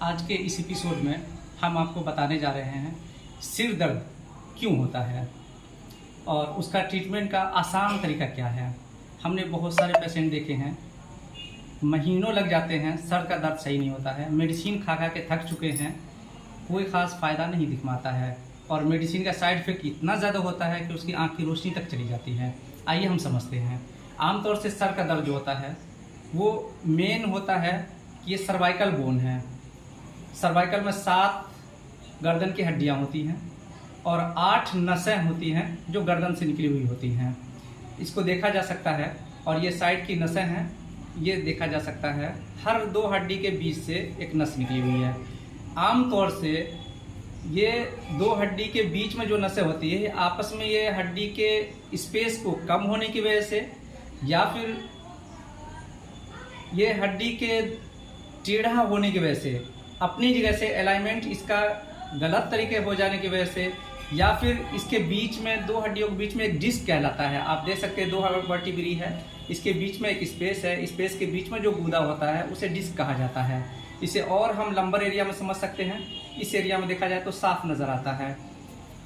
आज के इस एपिसोड में हम आपको बताने जा रहे हैं सिर दर्द क्यों होता है और उसका ट्रीटमेंट का आसान तरीका क्या है। हमने बहुत सारे पेशेंट देखे हैं, महीनों लग जाते हैं, सर का दर्द सही नहीं होता है, मेडिसिन खा खा के थक चुके हैं, कोई ख़ास फ़ायदा नहीं दिखमाता है और मेडिसिन का साइड इफ़ेक्ट इतना ज़्यादा होता है कि उसकी आँख की रोशनी तक चली जाती है। आइए हम समझते हैं। आमतौर से सर का दर्द जो होता है वो मेन होता है कि ये सर्वाइकल बोन है। सर्वाइकल में 7 गर्दन की हड्डियां होती हैं और 8 नसें होती हैं जो गर्दन से निकली हुई होती हैं। इसको देखा जा सकता है और ये साइड की नसें हैं, ये देखा जा सकता है। हर 2 हड्डी के बीच से एक नस निकली हुई है। आमतौर से ये 2 हड्डी के बीच में जो नसें होती है आपस में ये हड्डी के स्पेस को कम होने की वजह से या फिर ये हड्डी के टेढ़ा होने की वजह से, अपनी जगह से अलाइनमेंट इसका गलत तरीके हो जाने की वजह से, या फिर इसके बीच में 2 हड्डियों के बीच में एक डिस्क कहलाता है। आप देख सकते हैं 2 वर्टिब्री है, इसके बीच में एक स्पेस है, स्पेस के बीच में जो गूदा होता है उसे डिस्क कहा जाता है। इसे और हम लंबर एरिया में समझ सकते हैं। इस एरिया में देखा जाए तो साफ नज़र आता है।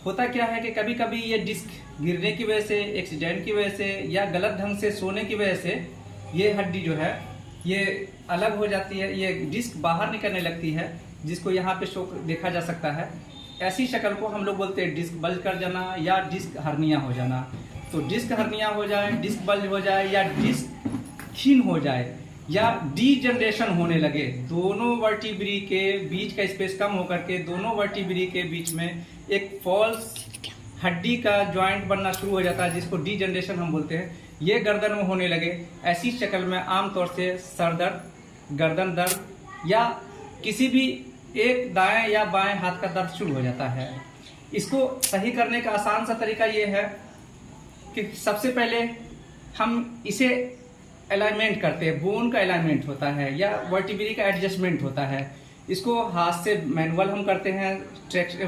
होता क्या है कि कभी कभी ये डिस्क गिरने की वजह से, एक्सीडेंट की वजह से या गलत ढंग से सोने की वजह से ये हड्डी जो है ये अलग हो जाती है, ये डिस्क बाहर निकलने लगती है, जिसको यहाँ पे शो देखा जा सकता है। ऐसी शक्ल को हम लोग बोलते हैं डिस्क बल्ज कर जाना या डिस्क हर्निया हो जाना। तो डिस्क हर्निया हो जाए, डिस्क बल्ज हो जाए या डिस्क क्षीण हो जाए या डीजनरेशन होने लगे, दोनों वर्टिब्री के बीच का स्पेस कम होकर के दोनों वर्टिब्री के बीच में एक फॉल्स हड्डी का जॉइंट बनना शुरू हो जाता है, जिसको डीजनरेशन हम बोलते हैं। ये गर्दन में होने लगे, ऐसी शक्ल में आमतौर से सर दर्द, गर्दन दर्द या किसी भी एक दाएं या बाएं हाथ का दर्द शुरू हो जाता है। इसको सही करने का आसान सा तरीका ये है कि सबसे पहले हम इसे अलाइनमेंट करते हैं। बोन का अलाइनमेंट होता है या वर्टिब्री का एडजस्टमेंट होता है। इसको हाथ से मैनुअल हम करते हैं,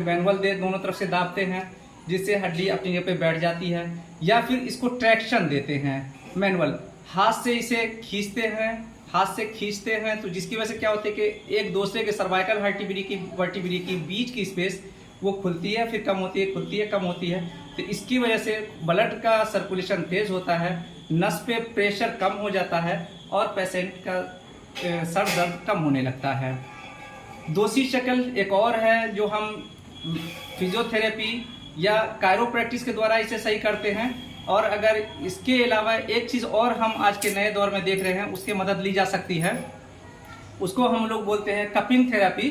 मैनुअल दे दोनों तरफ से दाबते हैं जिससे हड्डी अपनी जगह पे बैठ जाती है, या फिर इसको ट्रैक्शन देते हैं मैनुअल, हाथ से इसे खींचते हैं, हाथ से खींचते हैं। तो जिसकी वजह से क्या होता है कि एक दूसरे के सर्वाइकल वर्टिब्री की बीच की स्पेस वो खुलती है, फिर कम होती है, खुलती है, कम होती है। तो इसकी वजह से ब्लड का सर्कुलेशन तेज होता है, नस पे प्रेशर कम हो जाता है और पेशेंट का सर दर्द कम होने लगता है। दूसरी शक्ल एक और है जो हम फिजियोथेरेपी या कायरोप्रैक्टिस के द्वारा इसे सही करते हैं। और अगर इसके अलावा एक चीज़ और हम आज के नए दौर में देख रहे हैं, उसकी मदद ली जा सकती है। उसको हम लोग बोलते हैं कपिंग थेरेपी,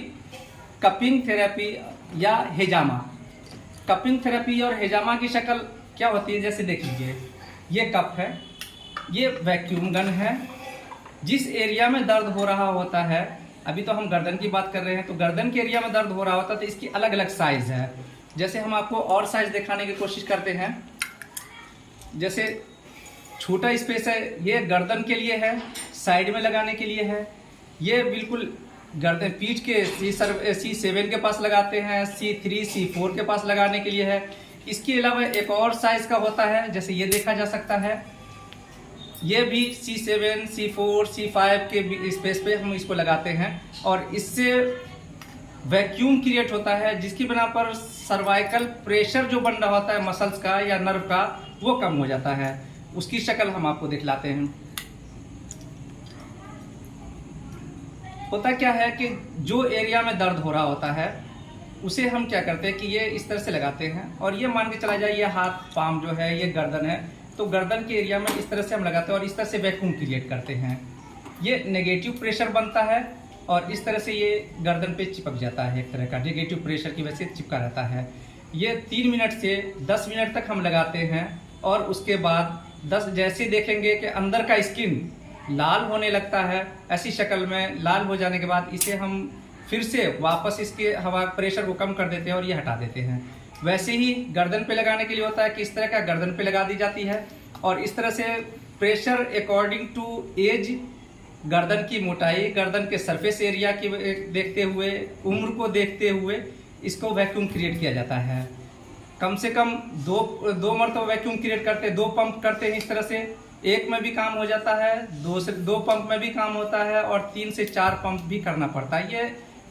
कपिंग थेरेपी या हेजामा। कपिंग थेरेपी और हेजामा की शक्ल क्या होती है, जैसे देख लीजिए, ये कप है, ये वैक्यूम गन है। जिस एरिया में दर्द हो रहा होता है, अभी तो हम गर्दन की बात कर रहे हैं, तो गर्दन के एरिया में दर्द हो रहा होता है तो इसकी अलग अलग साइज है। जैसे हम आपको और साइज दिखाने की कोशिश करते हैं। जैसे छोटा स्पेस है, ये गर्दन के लिए है, साइड में लगाने के लिए है। ये बिल्कुल गर्दन पीठ के C7 के पास लगाते हैं, C3 C4 के पास लगाने के लिए है। इसके अलावा एक और साइज का होता है, जैसे ये देखा जा सकता है, ये भी C7 C4 C5 के स्पेस पे हम इसको लगाते हैं और इससे वैक्यूम क्रिएट होता है, जिसकी बिना पर सर्वाइकल प्रेशर जो बन रहा होता है मसल्स का या नर्व का, वो कम हो जाता है। उसकी शक्ल हम आपको दिखलाते हैं। होता क्या है कि जो एरिया में दर्द हो रहा होता है उसे हम क्या करते हैं कि ये इस तरह से लगाते हैं और ये मान के चला जाए ये हाथ पाम जो है ये गर्दन है, तो गर्दन के एरिया में इस तरह से हम लगाते हैं और इस तरह से वैक्यूम क्रिएट करते हैं। ये नेगेटिव प्रेशर बनता है और इस तरह से ये गर्दन पे चिपक जाता है, एक तरह का नेगेटिव प्रेशर की वजह से चिपका रहता है। ये 3 मिनट से 10 मिनट तक हम लगाते हैं और उसके बाद जैसे देखेंगे कि अंदर का स्किन लाल होने लगता है, ऐसी शक्ल में लाल हो जाने के बाद इसे हम फिर से वापस इसके हवा प्रेशर को कम कर देते हैं और ये हटा देते हैं। वैसे ही गर्दन पे लगाने के लिए होता है कि इस तरह का गर्दन पे लगा दी जाती है और इस तरह से प्रेशर अकॉर्डिंग टू एज, गर्दन की मोटाई, गर्दन के सरफेस एरिया की देखते हुए, उम्र को देखते हुए इसको वैक्यूम क्रिएट किया जाता है। कम से कम दो मरतबा वैक्यूम क्रिएट करते हैं, 2 पंप करते हैं इस तरह से। एक में भी काम हो जाता है, 2 पंप में भी काम होता है और 3 से 4 पंप भी करना पड़ता है। ये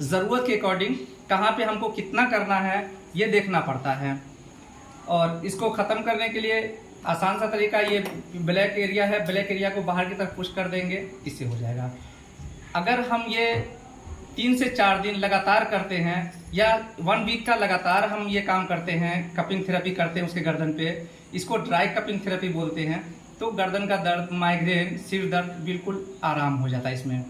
ज़रूरत के अकॉर्डिंग कहाँ पे हमको कितना करना है ये देखना पड़ता है। और इसको ख़त्म करने के लिए आसान सा तरीका, ये ब्लैक एरिया है, ब्लैक एरिया को बाहर की तरफ पुश कर देंगे, इससे हो जाएगा। अगर हम ये 3 से 4 दिन लगातार करते हैं या 1 वीक का लगातार हम ये काम करते हैं, कपिंग थेरेपी करते हैं उसके गर्दन पे, इसको ड्राई कपिंग थेरेपी बोलते हैं, तो गर्दन का दर्द, माइग्रेन, सिर दर्द बिल्कुल आराम हो जाता है इसमें।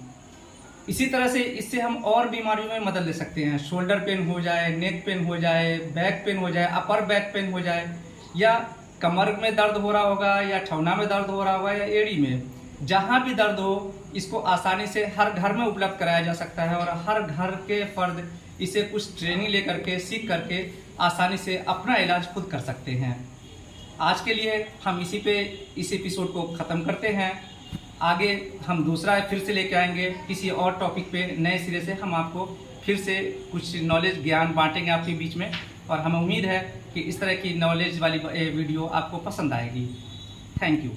इसी तरह से इससे हम और बीमारियों में मदद ले सकते हैं। शोल्डर पेन हो जाए, नेक पेन हो जाए, बैक पेन हो जाए, अपर बैक पेन हो जाए, या कमर में दर्द हो रहा होगा, या ठौना में दर्द हो रहा होगा, या एड़ी में, जहाँ भी दर्द हो इसको आसानी से हर घर में उपलब्ध कराया जा सकता है। और हर घर के फर्द इसे कुछ ट्रेनिंग लेकर के, सीख करके आसानी से अपना इलाज खुद कर सकते हैं। आज के लिए हम इस एपिसोड को ख़त्म करते हैं। आगे हम दूसरा फिर से लेके आएंगे किसी और टॉपिक पे, नए सिरे से हम आपको फिर से कुछ नॉलेज, ज्ञान बांटेंगे आपके बीच में। और हमें उम्मीद है कि इस तरह की नॉलेज वाली वीडियो आपको पसंद आएगी। Thank you.